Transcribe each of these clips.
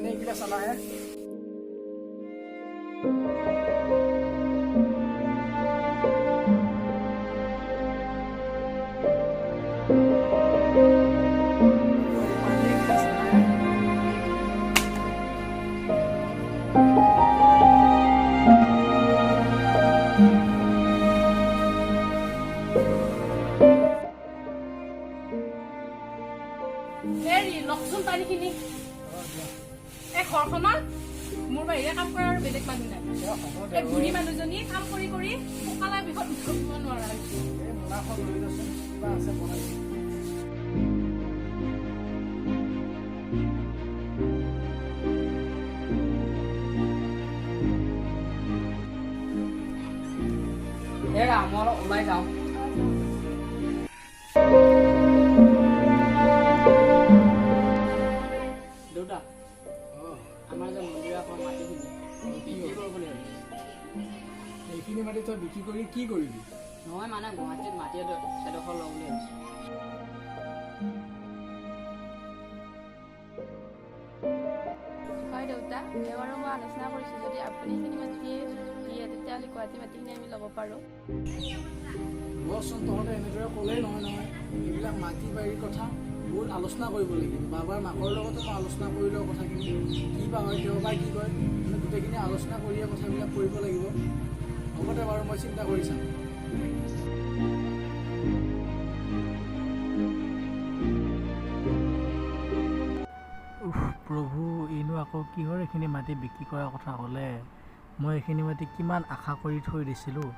नहीं किला चला है লকচোন পানীখিনি এই ঘৰখনত মোৰ বাহিৰে কাম কৰাৰ বেলেগ মানুহ নাই এই বুঢ়ী মানুহজনী কাম কৰি কৰি কঁকালৰ বিষত উঠিব নোৱাৰা হৈছে এৰা মই অলপ ওলাই যাওঁ দেউতা আমাৰ যে মন্দিৰ এখন মাটিখিনি বিক্ৰী কৰিবলৈ এইখিনি মাটি তই বিক্ৰী কৰি কি কৰিবি নহয় মানে গুৱাহাটীত মাটি এডোখৰ লওঁ বুলি ভাবিছোঁ হয় দেউতা এবাৰো মই আলোচনা কৰিছোঁ যদি আপুনি সেইখিনি মাটিয়ে দিয়ে তেতিয়াহ'লে গুৱাহাটী মাটিখিনি আমি ল'ব পাৰোঁ বচোন তহঁতে এনেদৰে ক'লেই নহয় নহয় এইবিলাক মাটি বাৰীৰ কথা বহুত আলোচনা কৰিব লাগিব বাবাৰ মাকৰ লগতো মই আলোচনা কৰি লওঁ কথাখিনি কি বা হয় তেওঁ বা কি কয় মানে গোটেইখিনি আলোচনা কৰিয়ে কথাবিলাক কৰিব লাগিব লগতে বাৰু মই চিন্তা কৰি চাম প্ৰভু এইনো আকৌ কিহৰ এইখিনি মাটি বিক্ৰী কৰাৰ কথা ক'লে মই এইখিনি মাটি কিমান আশা কৰি থৈ দিছিলোঁ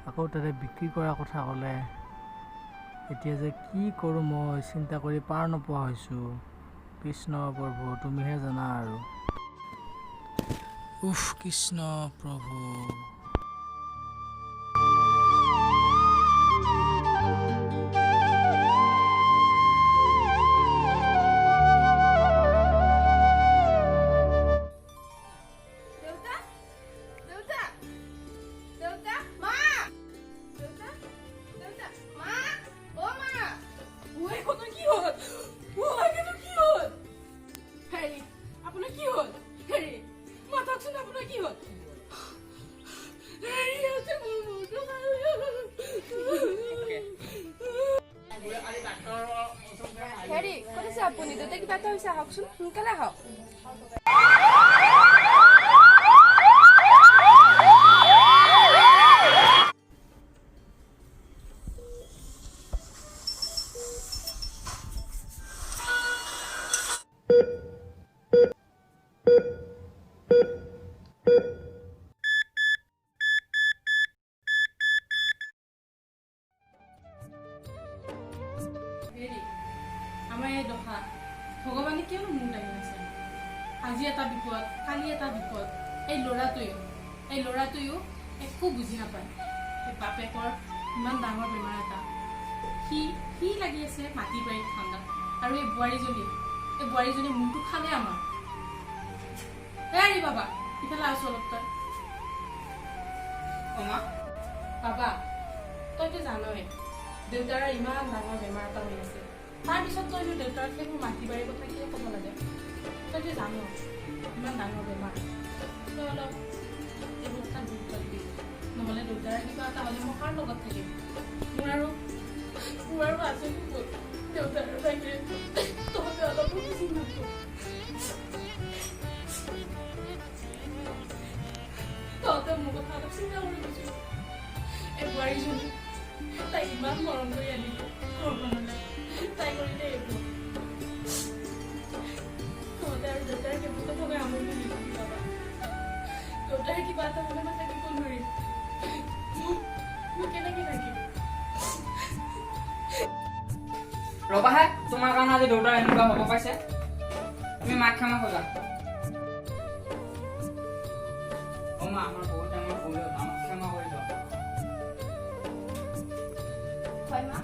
আকৌ তাতে বিক্ৰী কৰাৰ কথা ক'লে এতিয়া যে কি কৰোঁ মই চিন্তা কৰি পাৰ নোপোৱা হৈছোঁ কৃষ্ণ প্ৰভু তুমিহে জানা আৰু কৃষ্ণ প্ৰভু হেৰি ক'ত আছে আপুনি দেউতা কিবা এটা হৈছে আহকচোন সোনকালে আহক আমাৰ এই দশা ভগৱানে কিয় মোৰ লাগি আছে আজি এটা বিপদ কালি এটা বিপদ এই ল'ৰাটোৱেও একো বুজি নাপায় এই বাপেকৰ ইমান ডাঙৰ বেমাৰ এটা সি লাগি আছে মাটি বাৰীত ঠাণ্ডা আৰু এই বোৱাৰীজনী মূৰটো খালে আমাৰ এই বাবা ইফালে আছো অলপ তই বাবা তইতো জানই দেউতাৰ ইমান ডাঙৰ বেমাৰ এটা হৈ আছে তাৰপিছত তই দেউতাৰ সেইবোৰ মাটি বাৰীৰ কথা কিয় ক'ব লাগে তইতো জানো ইমান ডাঙৰ বেমাৰ তই অলপ এইবোৰ কথা গুৰুত্ব দিবি নহ'লে দেউতাৰ কিবা এটা হ'লে মই কাৰ লগত থাকিম মোৰ আৰু আছে দেউতাৰ বাহিৰে তহঁতে অলপো বুজি নাপাওঁ তহঁতে মোৰ কথা অলপ চিন্তা কৰি গৈছো এই বোৱাৰীজনী তাই ইমান মৰম কৰি আনিলো ঘৰখনলৈ তাই কৰিলে এইবোৰ তহঁতে আৰু দেউতাৰ কেৱল থকাই আমনি নিদিবি বাবা দেউতাৰ কিবা এটা হ'লে মই থাকিব নোৱাৰিম মই কেনেকে থাকিম ৰবাহে তোমাৰ কাৰণে আজি দেউতাৰ এনেকুৱা হ'ব পাইছে তুমি মাক ক্ষমা খোজা মা আমাৰ বহুত টাইমৰ ভুল হ'ল আমাক ক্ষমা কৰি দিয়ক হয় মা